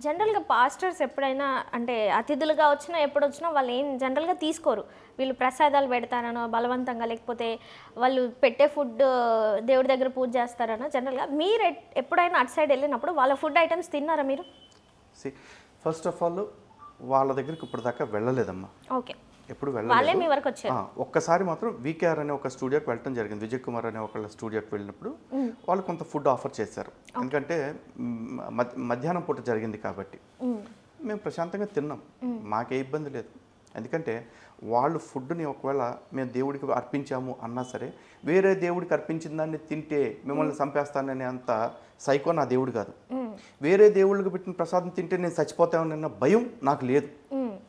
జనరల్‌గా పాస్టర్స్ ఎప్పుడైనా అంటే అతిథులుగా వచ్చినా, ఎప్పుడొచ్చినా వాళ్ళు ఏం జనరల్‌గా తీసుకోరు. వీళ్ళు ప్రసాదాలు పెడతారనో, బలవంతంగా లేకపోతే వాళ్ళు పెట్టే ఫుడ్ దేవుడి దగ్గర పూజ చేస్తారనో జనరల్‌గా మీరు ఎప్పుడైనా అటు సైడ్ వెళ్ళినప్పుడు వాళ్ళ ఫుడ్ ఐటెమ్స్ తిన్నారా మీరు? సి ఫస్ట్ ఆఫ్ ఆల్ వాళ్ళ దగ్గరికి ఇప్పటిదాకా వెళ్ళలేదమ్మా. ఓకే. ఎప్పుడు వాళ్ళే వెళ్ళలేదు. మీ వరకు వచ్చారు. ఒక్కసారి మాత్రం వీకేఆర్ అనే ఒక స్టూడియోకి వెళ్ళటం జరిగింది. విజయ్ కుమార్ అనే ఒకళ్ళ స్టూడియోకి వెళ్ళినప్పుడు వాళ్ళు కొంత ఫుడ్ ఆఫర్ చేశారు. ఎందుకంటే మధ్యాహ్నం పూట జరిగింది కాబట్టి మేము ప్రశాంతంగా తిన్నాం. మాకే ఇబ్బంది లేదు. ఎందుకంటే వాళ్ళు ఫుడ్ని ఒకవేళ మేము దేవుడికి అర్పించాము అన్నా సరే, వేరే దేవుడికి అర్పించిన దాన్ని తింటే మిమ్మల్ని చంపేస్తాననే అంత సైకో నా దేవుడు కాదు. వేరే దేవుళ్ళకి పెట్టిన ప్రసాదం తింటే నేను చచ్చిపోతానన్న భయం నాకు లేదు.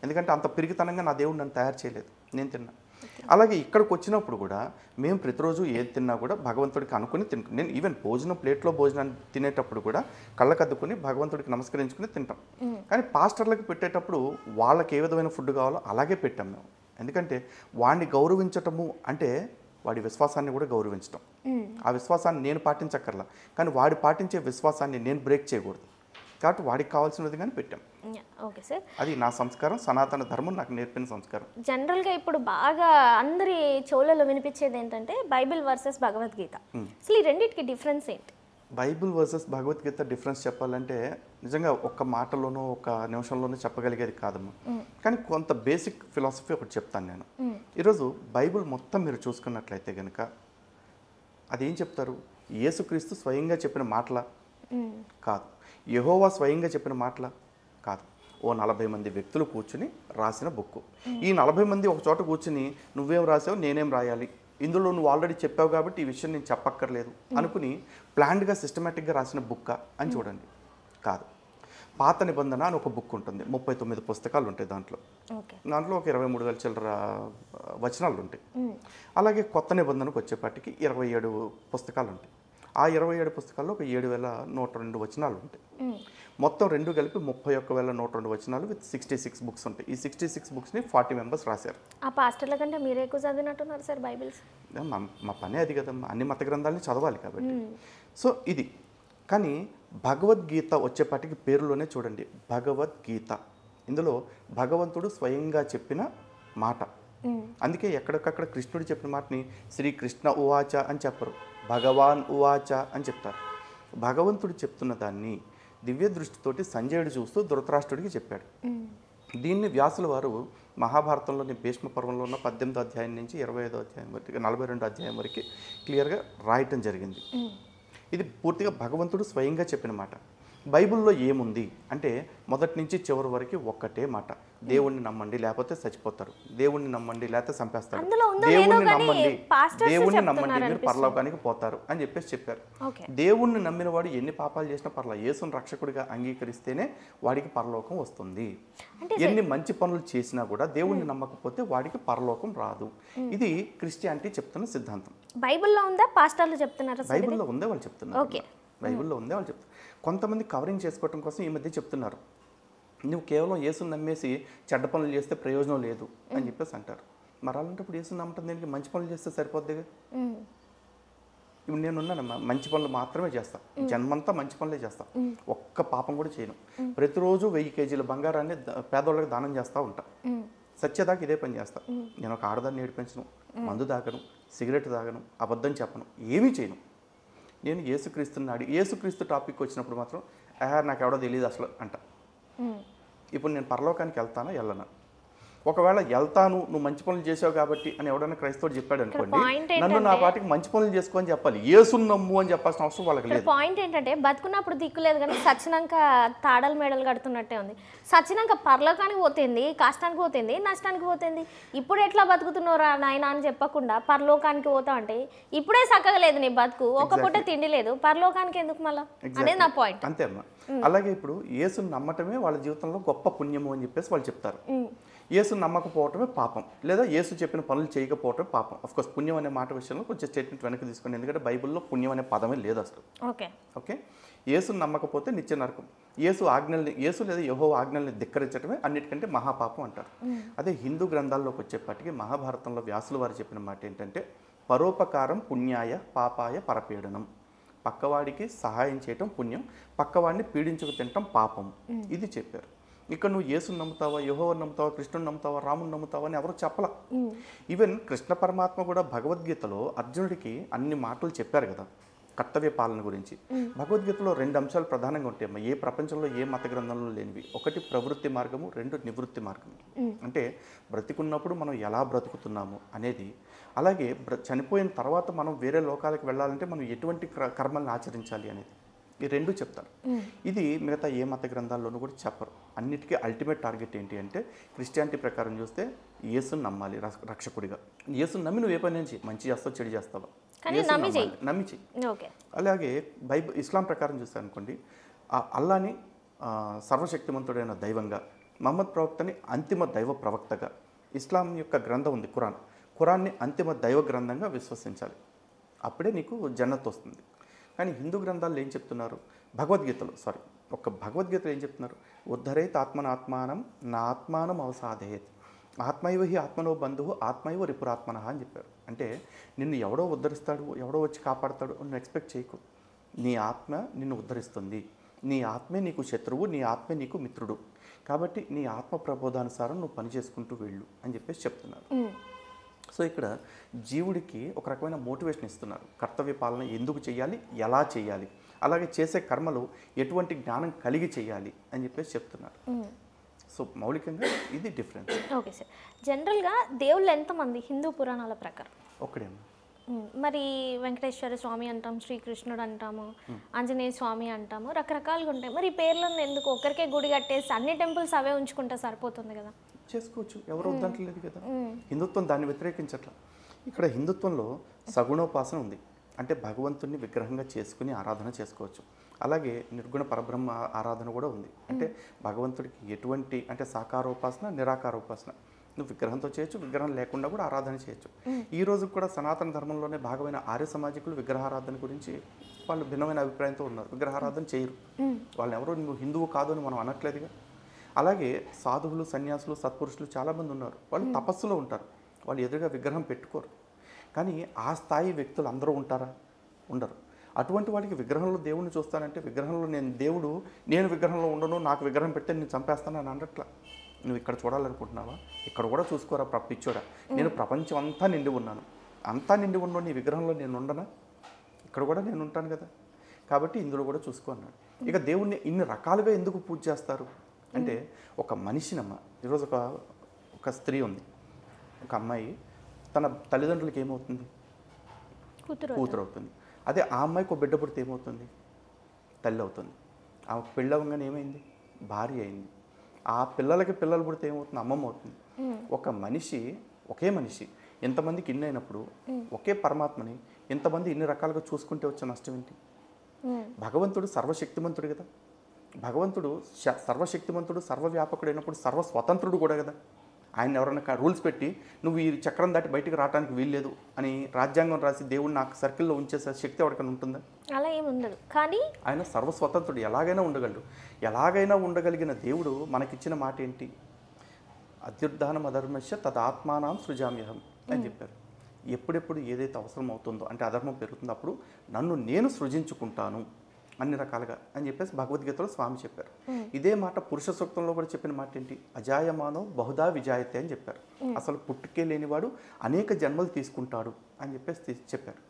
ఎందుకంటే అంత పిరిగితనంగా నా దేవుడు నన్ను తయారు చేయలేదు. నేను తిన్నా. అలాగే ఇక్కడికి వచ్చినప్పుడు కూడా మేము ప్రతిరోజు ఏది తిన్నా కూడా భగవంతుడికి అనుకుని తింటాం. నేను ఈవెన్ ప్లేట్లో భోజనాన్ని తినేటప్పుడు కూడా కళ్ళకద్దుకొని భగవంతుడికి నమస్కరించుకుని తింటాం. కానీ పాస్టర్లకు పెట్టేటప్పుడు వాళ్ళకి ఏ విధమైన ఫుడ్ కావాలో అలాగే పెట్టాం మేము. ఎందుకంటే వాడిని గౌరవించటము అంటే వాడి విశ్వాసాన్ని కూడా గౌరవించటం. ఆ విశ్వాసాన్ని నేను పాటించక్కర్లా, కానీ వాడి పాటించే విశ్వాసాన్ని నేను బ్రేక్ చేయకూడదు. కాబట్టి వాడికి కావాల్సినది కానీ పెట్టాం. Okay sir. అది నా సంస్కారం, సనాతన ధర్మం నాకు నేర్పిన సంస్కారం. జనరల్‌గా ఇప్పుడు బాగా అందరి చెవులలో వినిపించేది ఏంటంటే బైబిల్ వర్సెస్ భగవద్గీత. అసలు ఈ రెండిటికి డిఫరెన్స్ ఏంటి? బైబిల్ వర్సెస్ భగవద్గీత డిఫరెన్స్ చెప్పాలంటే నిజంగా ఒక్క మాటలోనో ఒక నిమిషంలోనో చెప్పగలిగేది కాదమ్మా. కానీ కొంత బేసిక్ ఫిలాసఫీ ఒకటి చెప్తాను నేను. ఈరోజు బైబిల్ మొత్తం మీరు చూసుకున్నట్లయితే కనుక అదేం చెప్తారు? యేసుక్రీస్తు స్వయంగా చెప్పిన మాటల కాదు, యెహోవా స్వయంగా చెప్పిన మాటల కాదు, ఓ 40 మంది వ్యక్తులు కూర్చుని రాసిన బుక్. ఈ 40 మంది ఒక చోట కూర్చుని నువ్వేం రాసావు, నేనేం రాయాలి, ఇందులో నువ్వు ఆల్రెడీ చెప్పావు కాబట్టి ఈ విషయం నేను చెప్పక్కర్లేదు అనుకుని ప్లాన్డ్గా సిస్టమేటిక్గా రాసిన బుక్క అని చూడండి. కాదు. పాత నిబంధన అని ఒక బుక్ ఉంటుంది. 39 పుస్తకాలు ఉంటాయి దాంట్లో. దాంట్లో ఒక 23,000 చిల్లర వచనాలు ఉంటాయి. అలాగే కొత్త నిబంధనకు వచ్చేపాటికి 27 పుస్తకాలు ఉంటాయి. ఆ 27 పుస్తకాల్లో ఒక 7,102 వచనాలు ఉంటాయి. మొత్తం రెండు కలిపి 31,102 వచనాలు విత్ 66 బుక్స్ ఉంటాయి. ఈ 66 బుక్స్ని 40 మెంబర్స్ రాశారు. ఆ పాస్టర్ల కంటే మీరే ఎక్కువ చదివినట్టున్నారు సార్ బైబిల్స్. మా పనే అది కదమ్మా, అన్ని మత గ్రంథాలని చదవాలి కాబట్టి. సో ఇది. కానీ భగవద్గీత వచ్చేపాటికి పేరులోనే చూడండి, భగవద్గీత. ఇందులో భగవంతుడు స్వయంగా చెప్పిన మాట. అందుకే ఎక్కడికక్కడ కృష్ణుడు చెప్పిన మాటని శ్రీకృష్ణ ఉవాచ అని చెప్పరు, భగవాన్ ఉవాచ అని చెప్తారు. భగవంతుడు చెప్తున్న దాన్ని దివ్య దృష్టితోటి సంజయుడు చూస్తూ ధృతరాష్ట్రుడికి చెప్పాడు. దీన్ని వ్యాసుల వారు మహాభారతంలోని భీష్మ పర్వంలో ఉన్న 18వ అధ్యాయం నుంచి 25వ అధ్యాయం వరకు 42వ అధ్యాయం వరకు క్లియర్గా రాయటం జరిగింది. ఇది పూర్తిగా భగవంతుడు స్వయంగా చెప్పిన మాట. బైబిల్లో ఏముంది అంటే మొదటి నుంచి చివరి వరకు ఒక్కటే మాట, దేవుణ్ణి నమ్మండి లేకపోతే చచ్చిపోతారు, దేవుణ్ణి నమ్మండి లేకపోతే చంపేస్తారు, దేవుణ్ణి నమ్మండి మీరు పరలోకానికి పోతారు అని చెప్పారు. దేవుణ్ణి నమ్మిన వాడు ఎన్ని పాపాలు చేసినా పర్లేదు, యేసుని రక్షకుడిగా అంగీకరిస్తేనే వాడికి పరలోకం వస్తుంది. ఎన్ని మంచి పనులు చేసినా కూడా దేవుణ్ణి నమ్మకపోతే వాడికి పరలోకం రాదు. ఇది క్రిస్టియానిటీ చెప్తున్న సిద్ధాంతం. బైబిల్లో ఉందా, పాస్టర్లు చెప్తున్నారా? బైబిల్లో ఉందే వాళ్ళు చెప్తున్నారు. బైబిల్లో ఉందే వాళ్ళు చెప్తారు. కొంతమంది కవరింగ్ చేసుకోవడం కోసం ఈ మధ్య చెప్తున్నారు, నువ్వు కేవలం యేసుని నమ్మేసి చెడ్డ పనులు చేస్తే ప్రయోజనం లేదు అని చెప్పేసి అంటారు. మరి అలాంటప్పుడు యేసుని నమ్మటం దీనికి మంచి పనులు చేస్తే సరిపోద్దిగా. ఇప్పుడు నేనున్నానమ్మా, మంచి పనులు మాత్రమే చేస్తా, జన్మంతా మంచి పనులే చేస్తా, ఒక్క పాపం కూడా చేయను. ప్రతిరోజు 1000 కేజీల బంగారాన్ని పేదోళ్ళకి దానం చేస్తూ ఉంటా. సత్యదాకా ఇదే పని చేస్తా. నేను ఒక ఆడదాన్ని ఏడిపించను, మందు తాగను, సిగరెట్ తాగను, అబద్ధం చెప్పను, ఏమీ చేయను. నేను యేసుక్రీస్తు టాపిక్ వచ్చినప్పుడు మాత్రం నాకు ఎవడో తెలియదు అసలు అంట. ఇప్పుడు నేను పరలోకానికి వెళ్తానా వెళ్ళనా? ఒకవేళ వెళ్తాను, నువ్వు మంచి పనులు చేసావు కాబట్టి అని ఎవడైనా క్రైస్తవుడు చెప్పాడు అనుకోండి, నన్ను నా పాటికి మంచి పనులు చేసుకో అని చెప్పాలి, యేసుని నమ్ము అని చెప్పాల్సిన అవసరం వాళ్ళకి లేదు. పాయింట్ ఏంటంటే బతుకున్నప్పుడు దిక్కులేదు కానీ సచ్చినాక తాడలు మెడలు కడుతున్నట్టే ఉంది. సచ్చినాక పరలోకానికి పోతుంది, కష్టానికి పోతుంది, నష్టానికి పోతుంది. ఇప్పుడు ఎట్లా బతుకుతున్నారా నాయన అని చెప్పకుండా పరలోకానికి పోతా అంటే ఇప్పుడే చక్కగా లేదు నీ బతుకు, ఒక పూట తిండి లేదు, పరలోకానికి ఎందుకు మళ్ళా అనేది నా పాయింట్. అంతే అమ్మా. అలాగే ఇప్పుడు యేసుని నమ్మటమే వాళ్ళ జీవితంలో గొప్ప పుణ్యము అని చెప్పేసి వాళ్ళు చెప్తారు. యేసుని నమ్మకపోవటమే పాపం, లేదా యేసు చెప్పిన పనులు చేయకపోవటమే పాపం. అఫ్కోర్స్ పుణ్యం అనే మాట విషయంలో కొంచెం స్టేట్మెంట్ వెనక్కి తీసుకోండి, ఎందుకంటే బైబిల్లో పుణ్యం అనే పదమే లేదు అసలు. ఓకే, యేసుని నమ్మకపోతే నిత్య నరకం. యేసు లేదా యెహోవా ఆజ్ఞల్ని ధిక్కరించడమే అన్నిటికంటే మహాపాపం అంటారు. అదే హిందూ గ్రంథాల్లోకి వచ్చేప్పటికీ మహాభారతంలో వ్యాసుల వారు చెప్పిన మాట ఏంటంటే పరోపకారం పుణ్యాయ పాపాయ పరపీడనం. పక్కవాడికి సహాయం చేయటం పుణ్యం, పక్కవాడిని పీడించుకు తినటం పాపం. ఇది చెప్పారు. ఇక్కడ నువ్వు యేసుని నమ్ముతావా, యెహోవాను నమ్ముతావా, కృష్ణుని నమ్ముతావా, రాముని నమ్ముతావా అని ఎవరు చెప్పలా. ఈవెన్ కృష్ణ పరమాత్మ కూడా భగవద్గీతలో అర్జునుడికి అన్ని మాటలు చెప్పారు కదా కర్తవ్య పాలన గురించి. భగవద్గీతలో 2 అంశాలు ప్రధానంగా ఉంటాయమ్మా, ఏ ప్రపంచంలో ఏ మత గ్రంథంలో లేనివి. ఒకటి ప్రవృత్తి మార్గము, 2 నివృత్తి మార్గము. అంటే బ్రతికున్నప్పుడు మనం ఎలా బ్రతుకుతున్నాము అనేది, అలాగే చనిపోయిన తర్వాత మనం వేరే లోకాలకు వెళ్ళాలంటే మనం ఎటువంటి కర్మల్ని ఆచరించాలి అనేది, ఈ 2 చెప్తారు. ఇది మిగతా ఏ మత గ్రంథాల్లోనూ కూడా చెప్పరు. అన్నిటికీ అల్టిమేట్ టార్గెట్ ఏంటి అంటే, క్రిస్టియానిటీ ప్రకారం చూస్తే యేసుని నమ్మాలి రక్షకుడిగా. యేసుని నమ్మి నువ్వు ఏ పని నుంచి మంచి చేస్తావు, చెడు చేస్తావా, నమ్మి చెయ్యి. అలాగే ఇస్లాం ప్రకారం చూస్తే అనుకోండి, అల్లాని సర్వశక్తిమంతుడైన దైవంగా, మహమ్మద్ ప్రవక్తని అంతిమ దైవ ప్రవక్తగా, ఇస్లాం యొక్క గ్రంథం ఉంది ఖురాన్ని అంతిమ దైవ గ్రంథంగా విశ్వసించాలి. అప్పుడే నీకు జన్నత్ వస్తుంది. కానీ హిందూ గ్రంథాల్లో ఏం చెప్తున్నారు, భగవద్గీతలో ఏం చెప్తున్నారు, ఉద్ధరేత్ ఆత్మనాత్మానం నా ఆత్మానం అవసాధయేత్ ఆత్మైవ హి ఆత్మనో బంధువు ఆత్మైవ రిపురాత్మన అని చెప్పారు. అంటే నిన్ను ఎవడో ఉద్ధరిస్తాడు, ఎవడో వచ్చి కాపాడతాడు అని ఎక్స్పెక్ట్ చేయకు. నీ ఆత్మ నిన్ను ఉద్ధరిస్తుంది. నీ ఆత్మే నీకు శత్రువు, నీ ఆత్మే నీకు మిత్రుడు. కాబట్టి నీ ఆత్మ ప్రబోధానుసారం నువ్వు పని చేసుకుంటూ వెళ్ళు అని చెప్పేసి చెప్తున్నారు. సో ఇక్కడ జీవుడికి ఒక రకమైన మోటివేషన్ ఇస్తున్నారు. కర్తవ్య పాలన ఎందుకు చేయాలి, ఎలా చేయాలి, అలాగే చేసే కర్మలు ఎటువంటి జ్ఞానం కలిగి చేయాలి అని చెప్పేసి చెప్తున్నారు. సో మౌలికంగా ఇది డిఫరెన్స్. Okay sir. జనరల్గా దేవుళ్ళు ఎంతమంది హిందూ పురాణాల ప్రకారం? ఒక్కడేమో. మరి వెంకటేశ్వర స్వామి అంటాం, శ్రీకృష్ణుడు అంటాము, ఆంజనేయ స్వామి అంటాము, రకరకాలుగా ఉంటాయి. మరి ఈ పేర్లను ఎందుకు ఒక్కరికే గుడి కట్టేసి అన్ని టెంపుల్స్ అవే ఉంచుకుంటే సరిపోతుంది కదా? చేసుకోవచ్చు, ఎవరు వద్దంటలేదు కదా. హిందుత్వం దాన్ని వ్యతిరేకించట్ల. ఇక్కడ హిందుత్వంలో సగుణోపాసన ఉంది. అంటే భగవంతుడిని విగ్రహంగా చేసుకుని ఆరాధన చేసుకోవచ్చు. అలాగే నిర్గుణ పరబ్రహ్మ ఆరాధన కూడా ఉంది. అంటే భగవంతుడికి ఎటువంటి అంటే సాకారోపాసన, నిరాకారోపాసన, నువ్వు విగ్రహంతో చేయొచ్చు, విగ్రహం లేకుండా కూడా ఆరాధన చేయొచ్చు. ఈ రోజు కూడా సనాతన ధర్మంలోనే భాగమైన ఆర్య సమాజికులు విగ్రహారాధన గురించి వాళ్ళు భిన్నమైన అభిప్రాయంతో ఉన్నారు. విగ్రహారాధన చేయరు. వాళ్ళని ఎవరో నువ్వు హిందువు కాదు అని మనం అనట్లేదుగా. అలాగే సాధువులు, సన్యాసులు, సత్పురుషులు చాలామంది ఉన్నారు. వాళ్ళు తపస్సులో ఉంటారు. వాళ్ళు ఎదురుగా విగ్రహం పెట్టుకోరు. కానీ ఆ స్థాయి వ్యక్తులు అందరూ ఉంటారా? ఉండరు. అటువంటి వాడికి విగ్రహంలో దేవుడిని చూస్తానంటే, విగ్రహంలో నేను విగ్రహంలో ఉండను, నాకు విగ్రహం పెడితే నేను చంపేస్తాను అని అనట్లా. నువ్వు ఇక్కడ చూడాలనుకుంటున్నావా, ఇక్కడ కూడా చూసుకోరా పిచ్చోడా, నేను ప్రపంచం అంతా నిండి ఉన్నాను, అంతా నిండి ఉన్న నీ విగ్రహంలో నేను ఉండనా? ఇక్కడ కూడా నేను ఉంటాను కదా. కాబట్టి ఇందులో కూడా చూసుకో అన్నాడు. ఇక దేవుణ్ణి ఇన్ని రకాలుగా ఎందుకు పూజ చేస్తారు అంటే, ఒక మనిషినమ్మ, ఈరోజు ఒక స్త్రీ ఉంది, ఒక అమ్మాయి, తన తల్లిదండ్రులకి ఏమవుతుంది? కూతురు అవుతుంది. అదే ఆ అమ్మాయికి ఒక బిడ్డ పుడితే ఏమవుతుంది? తల్లి అవుతుంది. ఆమెకు పెళ్ళి అవ్వగానే ఏమైంది? భార్య అయింది. ఆ పిల్లలకి పిల్లలు పుడితే ఏమవుతుంది? అమ్మమ్మ అవుతుంది. ఒకే మనిషి ఎంతమందికి ఇన్ని అయినప్పుడు, ఒకే పరమాత్మని ఎంతమంది ఇన్ని రకాలుగా చూసుకుంటే వచ్చే నష్టం ఏంటి? భగవంతుడు సర్వశక్తిమంతుడు కదా. భగవంతుడు సర్వశక్తిమంతుడు, సర్వవ్యాపకుడు అయినప్పుడు సర్వస్వతంత్రుడు కూడా కదా. ఆయన ఎవరైనా రూల్స్ పెట్టి నువ్వు ఈ చక్రం దాటి బయటకు రావడానికి వీల్లేదు అని రాజ్యాంగం రాసి దేవుడు నాకు సర్కిల్లో ఉంచేసే శక్తి ఎవరికైనా ఉంటుందా? అలా ఏమి ఉండదు. కానీ ఆయన సర్వస్వతంత్రుడు, ఎలాగైనా ఉండగలిగిన దేవుడు మనకిచ్చిన మాట ఏంటి? అత్యుద్ధానం అధర్మస్య తదాత్మానం సృజామ్యహం అని చెప్పారు. ఎప్పుడెప్పుడు ఏదైతే అవసరం అవుతుందో, అంటే అధర్మం పెరుగుతుందో, అప్పుడు నన్ను నేను సృజించుకుంటాను అన్ని రకాలుగా అని చెప్పేసి భగవద్గీతలో స్వామి చెప్పారు. ఇదే మాట పురుష సూక్తంలో కూడా చెప్పిన మాట ఏంటి? అజాయమానో బహుదా విజాయతే అని చెప్పారు. అసలు పుట్టుకే లేనివాడు అనేక జన్మలు తీసుకుంటాడు అని చెప్పేసి చెప్పారు.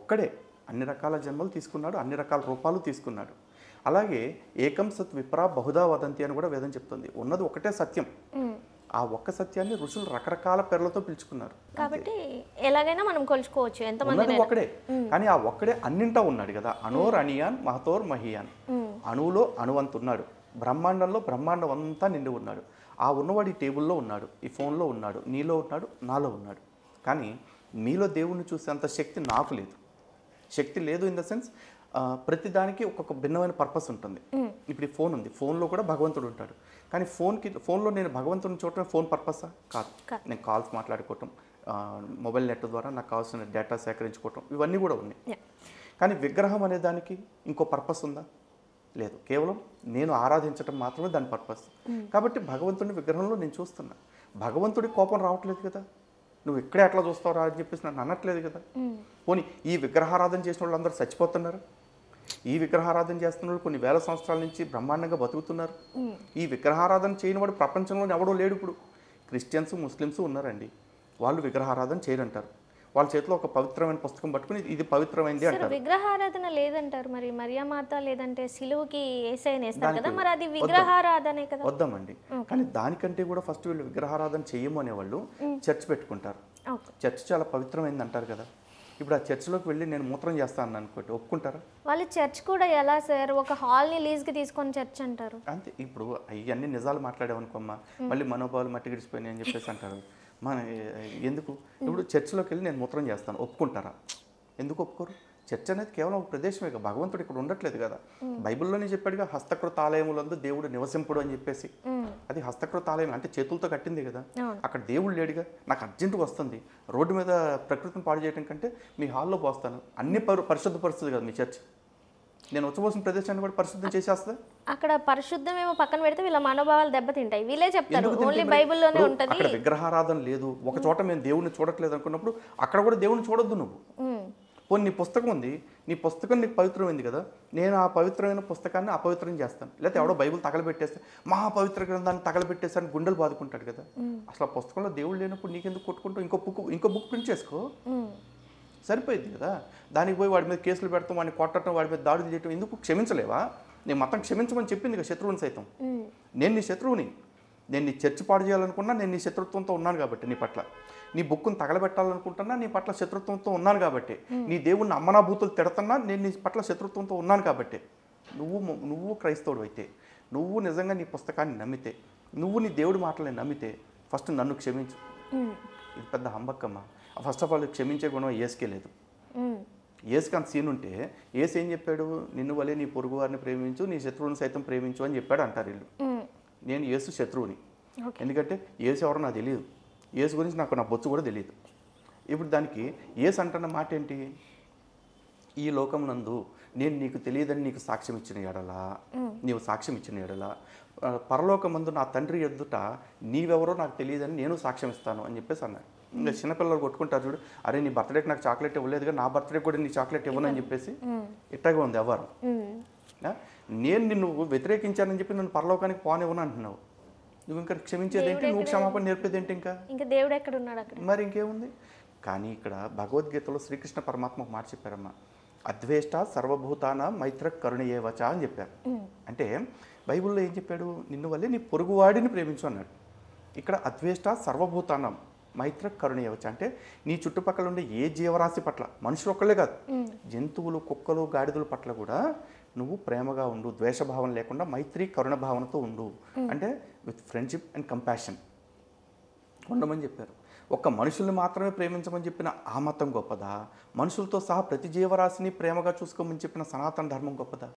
ఒక్కడే అన్ని రకాల జన్మలు తీసుకున్నాడు, అన్ని రకాల రూపాలు తీసుకున్నాడు. అలాగే ఏకం సత్ విప్రా బహుదా వదంతి అని కూడా వేదం చెప్తుంది. ఉన్నది ఒకటే సత్యం. ఆ ఒక్క సత్యాన్ని ఋషులు రకరకాల పేర్లతో పిలుచుకున్నారు. కాబట్టి ఎలాగైనా మనం కొలుచుకోవచ్చు, ఎంతమంది ఒకడే. కానీ ఆ ఒక్కడే అన్నింటా ఉన్నాడు కదా. అనోర్ అనియాన్ మహతోర్ మహియాన్, అణువులో అణువంత ఉన్నాడు, బ్రహ్మాండంలో బ్రహ్మాండం అంతా నిండి ఉన్నాడు. ఆ ఉన్నవాడు ఈ టేబుల్లో ఉన్నాడు, ఈ ఫోన్లో ఉన్నాడు, నీలో ఉన్నాడు, నాలో ఉన్నాడు. కానీ మీలో దేవుణ్ణి చూసేంత శక్తి నాకు లేదు. శక్తి లేదు ఇన్ ద సెన్స్, ప్రతిదానికి ఒక్కొక్క భిన్నమైన పర్పస్ ఉంటుంది. ఇప్పుడు ఈ ఫోన్ ఉంది, ఫోన్లో కూడా భగవంతుడు ఉంటాడు. కానీ ఫోన్లో నేను భగవంతుడిని చూడటం ఫోన్ పర్పసా? కాదు. నేను కాల్స్ మాట్లాడుకోవటం, మొబైల్ నెట్ ద్వారా నాకు కావాల్సిన డేటా సేకరించుకోవటం, ఇవన్నీ కూడా ఉన్నాయి. కానీ విగ్రహం అనే దానికి ఇంకో పర్పస్ ఉందా? లేదు. కేవలం నేను ఆరాధించటం మాత్రమే దాని పర్పస్. కాబట్టి భగవంతుడిని విగ్రహంలో నేను చూస్తున్నా. భగవంతుడి కోపం రావట్లేదు కదా. నువ్వు ఇక్కడే అట్లా చూస్తావురా అని చెప్పేసి నన్ను అనట్లేదు కదా. పోనీ ఈ విగ్రహారాధన చేసిన వాళ్ళందరూ చచ్చిపోతున్నారు, ఈ విగ్రహారాధన చేస్తున్న వాళ్ళు కొన్ని వేల సంవత్సరాల నుంచి బ్రహ్మాండంగా బతుకుతున్నారు. ఈ విగ్రహారాధన చేయని వాడు ప్రపంచంలో ఎవడో లేడు. ఇప్పుడు క్రిస్టియన్స్, ముస్లిమ్స్ ఉన్నారండి, వాళ్ళు విగ్రహారాధన చేయరంటారు. వాళ్ళ చేతిలో ఒక పవిత్రమైన పుస్తకం పట్టుకుని ఇది పవిత్రమైంది సరే అంటారు. విగ్రహారాధన లేదంటారు, మరి మరియమాత లేదంటే సిలువుకి యేసయ్యని వేస్తారు కదా, మరి అది విగ్రహారాధనే కదా. వద్దామండి, కానీ దానికంటే కూడా ఫస్ట్ వీళ్ళు విగ్రహారాధన చెయ్యము అనేవాళ్ళు చర్చ్ పెట్టుకుంటారు. చర్చ్ చాలా పవిత్రమైంది అంటారు కదా. ఇప్పుడు ఆ చర్చ్లోకి వెళ్ళి నేను మూత్రం చేస్తాను అనుకోండి, ఒప్పుకుంటారా? వాళ్ళు చర్చ్ కూడా ఎలా సార్, ఒక హాల్ని లీజ్కి తీసుకొని చర్చ్ అంటారు. అంతే. ఇప్పుడు ఇవన్నీ నిజాలు మాట్లాడామనుకోమ్మా, మళ్ళీ మనోభావాలు మట్టి గిడిచిపోయినాయి అని చెప్పేసి అంటారు. మన ఎందుకు? ఇప్పుడు చర్చిలోకి వెళ్ళి నేను మూత్రం చేస్తాను, ఒప్పుకుంటారా? ఎందుకు ఒప్పుకోరు? చర్చ్ అనేది కేవలం ఒక ప్రదేశమే కదా, భగవంతుడు ఇక్కడ ఉండట్లేదు కదా. బైబిల్లోనే చెప్పాడుగా, హస్తకృత ఆలయములందు దేవుడు నివసింపుడు అని చెప్పేసి. అది హస్తకృత ఆలయం అంటే చేతులతో కట్టింది కదా, అక్కడ దేవుడు లేడుగా. నాకు అర్జెంటుగా వస్తుంది, రోడ్డు మీద ప్రకృతిని పాడు చేయడం కంటే మీ హాల్లో పోస్తాను, అన్ని పరిశుద్ధపరుస్తుంది కదా మీ చర్చ్. నేను వచ్చబోసిన ప్రదేశాన్ని కూడా పరిశుద్ధం చేసేస్తా. అక్కడ పరిశుద్ధమేమో పక్కన పెడితే వీళ్ళ మనోభావాలు దెబ్బతింటాయి. వీళ్ళే చెప్తారు ఓన్లీ బైబిల్లోనే ఉంటుంది. అక్కడ విగ్రహారాధన లేదు, ఒక చోట మేము దేవుడిని చూడట్లేదు అనుకున్నప్పుడు అక్కడ కూడా దేవుడిని చూడొద్దు నువ్వు. పోనీ నీ పుస్తకం ఉంది, నీ పుస్తకం నీకు పవిత్రమైంది కదా, నేను ఆ పవిత్రమైన పుస్తకాన్ని అపవిత్రం చేస్తాను. లేకపోతే ఎవడో బైబిల్ తగలబెట్టేస్తే మహాపవిత్ర గ్రంథాన్ని తగలబెట్టేస్తాను గుండెలు బాదుకుంటాడు కదా. అసలు ఆ పుస్తకంలో దేవుడు లేనప్పుడు నీకెందుకు కొట్టుకుంటావు? ఇంకో బుక్ ప్రింట్ చేసుకో, సరిపోయింది కదా. దానికి పోయి వాడి మీద కేసులు పెడతాం, వాడిని కొట్టడం, వాడి మీద దాడులు చేయటం ఎందుకు? క్షమించలేవా? నేను మొత్తం క్షమించమని చెప్పింది కదా శత్రువుని సైతం. నేను నీ శత్రువుని, నేను నీ చర్చ్ పాడు చేయాలనుకున్నా నేను నీ శత్రుత్వంతో ఉన్నాను కాబట్టి నీ పట్ల, నీ బుక్కును తగలబెట్టాలనుకుంటున్నా నీ పట్ల శత్రుత్వంతో ఉన్నాను కాబట్టి, నీ దేవుణ్ణి అమ్మనాభూతులు తిడుతున్నా నేను నీ పట్ల శత్రుత్వంతో ఉన్నాను కాబట్టి. నువ్వు క్రైస్తవుడు అయితే, నువ్వు నిజంగా నీ పుస్తకాన్ని నమ్మితే, నువ్వు నీ దేవుడి మాటలని నమ్మితే ఫస్ట్ నన్ను క్షమించు. ఇది పెద్ద హంబక్కమ్మ. ఫస్ట్ ఆఫ్ ఆల్ క్షమించే గుణం ఏసుకే లేదు. ఏసుకి అంత సీన్ ఉంటే ఏసు ఏం చెప్పాడు? నిన్ను వలే నీ పొరుగు వారిని ప్రేమించు, నీ శత్రువుని సైతం ప్రేమించు అని చెప్పాడు అంటారు వీళ్ళు. నేను యేసు శత్రువుని, ఎందుకంటే యేసు ఎవరో నాకు తెలియదు, యేసు గురించి నాకు నా బొచ్చు కూడా తెలియదు. ఇప్పుడు దానికి యేసు అంటున్న మాట ఏంటి? ఈ లోకమునందు నేను నీకు తెలియదని నీకు సాక్ష్యం ఇచ్చిన ఎడలా, నీవు సాక్ష్యం ఇచ్చిన ఎడలా, పరలోకమందు నా తండ్రి ఎదుట నీవెవరో నాకు తెలియదని నేను సాక్ష్యం ఇస్తాను అని చెప్పేసి అన్నాడు. ఇంకా చిన్నపిల్లలు కొట్టుకుంటారు చూడు, అరే నీ బర్త్డేకి నాకు చాక్లెట్ ఇవ్వలేదుగా, నా బర్త్డేకి కూడా నీ చాక్లెట్ ఇవ్వను అని చెప్పేసి ఇట్టగా ఉంది ఎవరు. నేను నిన్ను వ్యతిరేకించానని చెప్పి నన్ను పరలోకానికి పోనివ్వను అంటున్నావు. నువ్వు ఇంకా క్షమించేదేంటి? నువ్వు క్షమాపణ నేర్పేదేంటి? ఇంకా దేవుడు ఎక్కడ ఉన్నాడు అక్కడ? మరి ఇంకేముంది? కానీ ఇక్కడ భగవద్గీతలో శ్రీకృష్ణ పరమాత్మ ఒక మాట చెప్పారమ్మా, అద్వేష్ట సర్వభూతాన మైత్ర కరుణయేవచ అని చెప్పారు. అంటే బైబిల్లో ఏం చెప్పాడు? నిన్ను వల్లే నీ పొరుగువాడిని ప్రేమించు అన్నాడు. ఇక్కడ అద్వేష్ట సర్వభూతానం మైత్ర కరుణయేవచ అంటే నీ చుట్టుపక్కల ఉండే ఏ జీవరాశి పట్ల, మనుషులు ఒక్కళ్ళే కాదు, జంతువులు, కుక్కలు, గాడిదల పట్ల కూడా నువ్వు ప్రేమగా ఉండు, ద్వేషభావం లేకుండా మైత్రి కరుణ భావనతో ఉండు. అంటే విత్ ఫ్రెండ్షిప్ అండ్ కంపాషన్ ఉండమని చెప్పారు. ఒక్క మనుషుల్ని మాత్రమే ప్రేమించమని చెప్పిన ఆ మతం గొప్పదా? మనుషులతో సహా ప్రతి జీవరాశిని ప్రేమగా చూసుకోమని చెప్పిన సనాతన ధర్మం గొప్పదా?